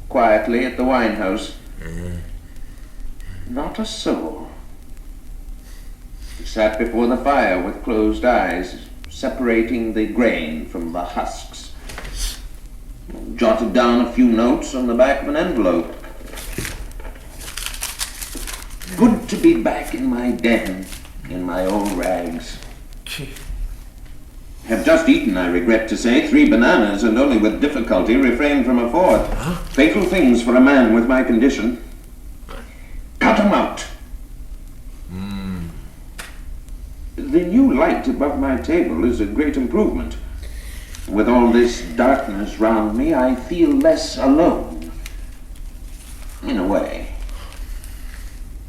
quietly at the wine house. Not a soul. He sat before the fire with closed eyes, separating the grain from the husks. Jotted down a few notes on the back of an envelope. Good to be back in my den, in my old rags. Have just eaten, I regret to say, 3 bananas, and only with difficulty refrained from a 4th. Fatal things for a man with my condition. Cut 'em out. The new light above my table is a great improvement. With all this darkness round me, I feel less alone. In a way.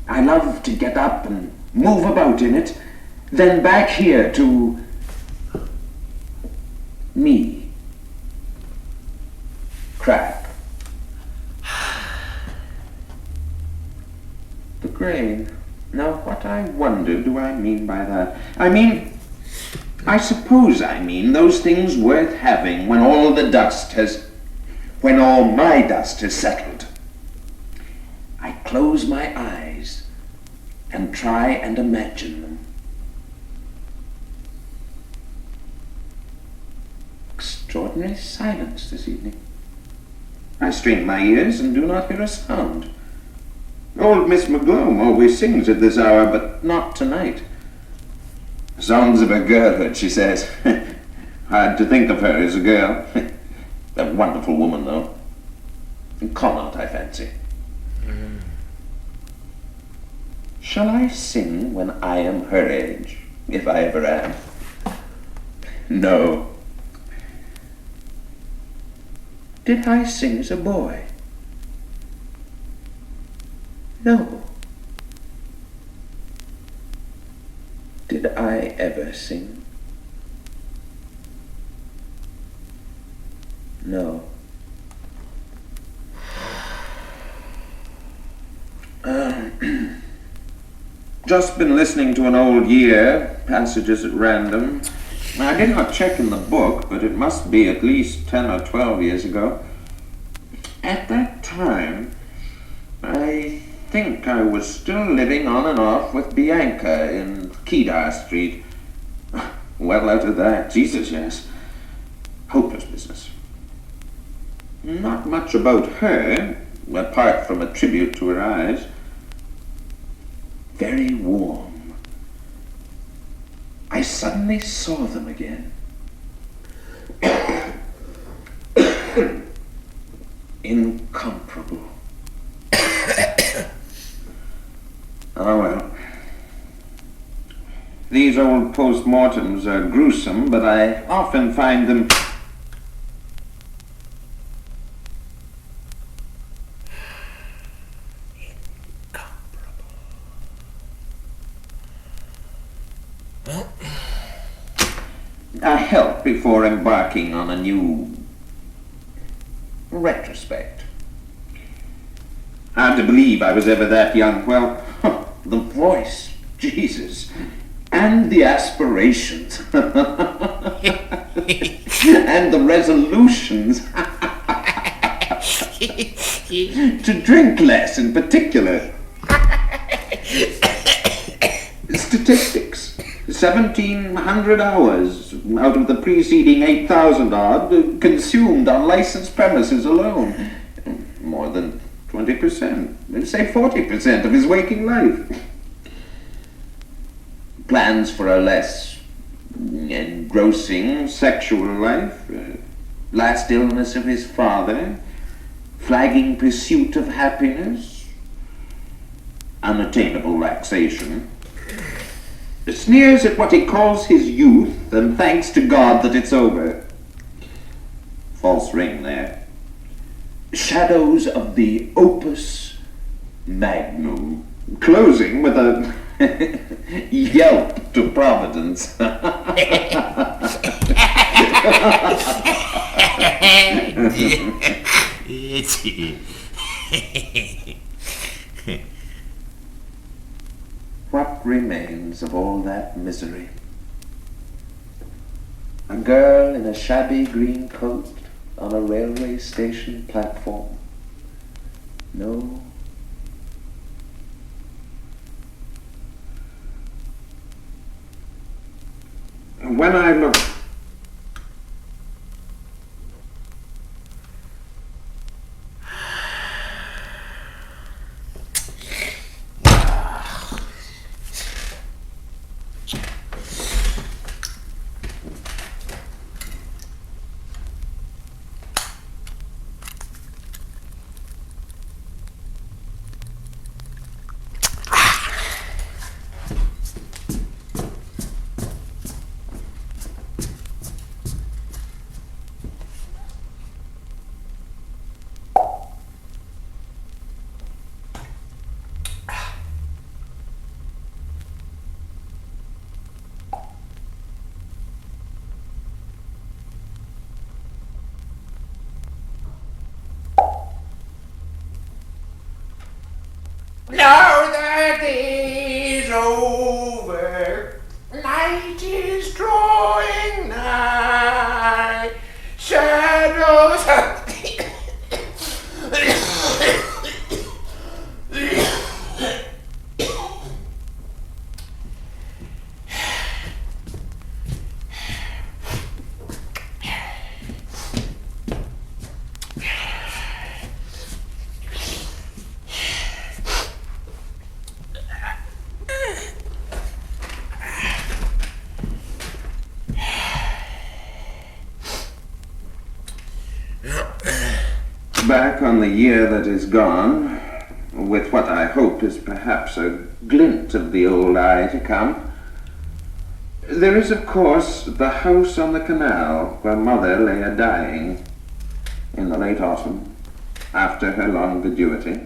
I love to get up and move about in it, then back here to me. Crap. The grain. Now, what I wonder do I mean by that? I suppose I mean those things worth having when all my dust has settled. I close my eyes and try and imagine them. Extraordinary silence this evening. I strain my ears and do not hear a sound. Old Miss McGlone always sings at this hour, but not tonight. Songs of her girlhood, she says. Hard to think of her as a girl. A wonderful woman, though. Connaught, I fancy. Shall I sing when I am her age, if I ever am? No. Did I sing as a boy? No. Did I ever sing? No. Just been listening to an old year, passages at random. I did not check in the book, but it must be at least 10 or 12 years ago. At that time, I think I was still living on and off with Bianca in Kedar Street. Well out of that, Jesus, yes. Hopeless business. Not much about her, apart from a tribute to her eyes. Very warm. I suddenly saw them again. Incomparable. Oh well. These old post-mortems are gruesome, but I often find them... a help before embarking on a new retrospect. Hard to believe I was ever that young. Well, the voice, Jesus, and the aspirations, and the resolutions to drink less in particular. Statistics. 1,700 hours out of the preceding 8,000 odd consumed on licensed premises alone. More than 20%, say 40% of his waking life. Plans for a less engrossing sexual life, last illness of his father, flagging pursuit of happiness, unattainable relaxation. Sneers at what he calls his youth, and thanks to God that it's over. False ring there. Shadows of the opus magnum, closing with a yelp to Providence. What remains of all that misery? A girl in a shabby green coat on a railway station platform, No. When I look... Now that is over, night is drawing nigh, shadows of Back on the year that is gone, with what I hope is perhaps a glint of the old eye to come, there is, of course, the house on the canal where Mother lay a-dying in the late autumn, after her long viduity,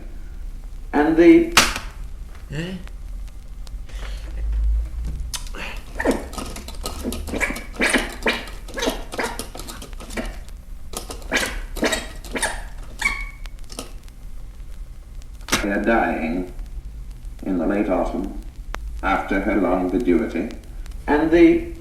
and the... dying in the late autumn, after her long viduity, and the...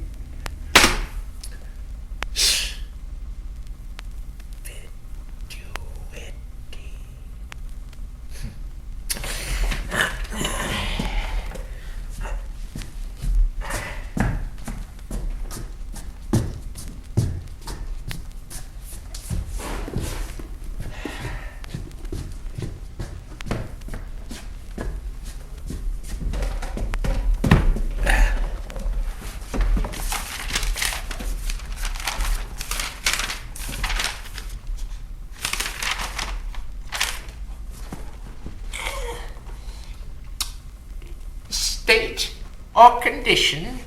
state or condition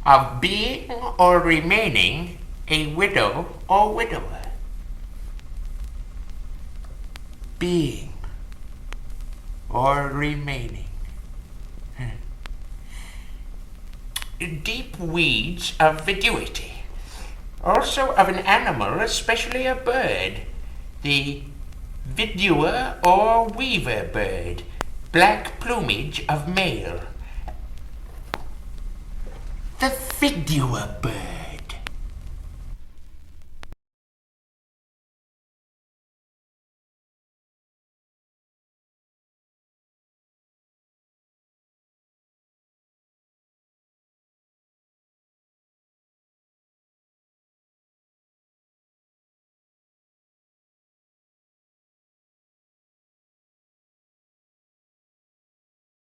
of being or remaining a widow or widower. Being or remaining. Deep weeds of viduity. Also of an animal, especially a bird. The viduer or weaver bird. Black plumage of male. The viduer bird.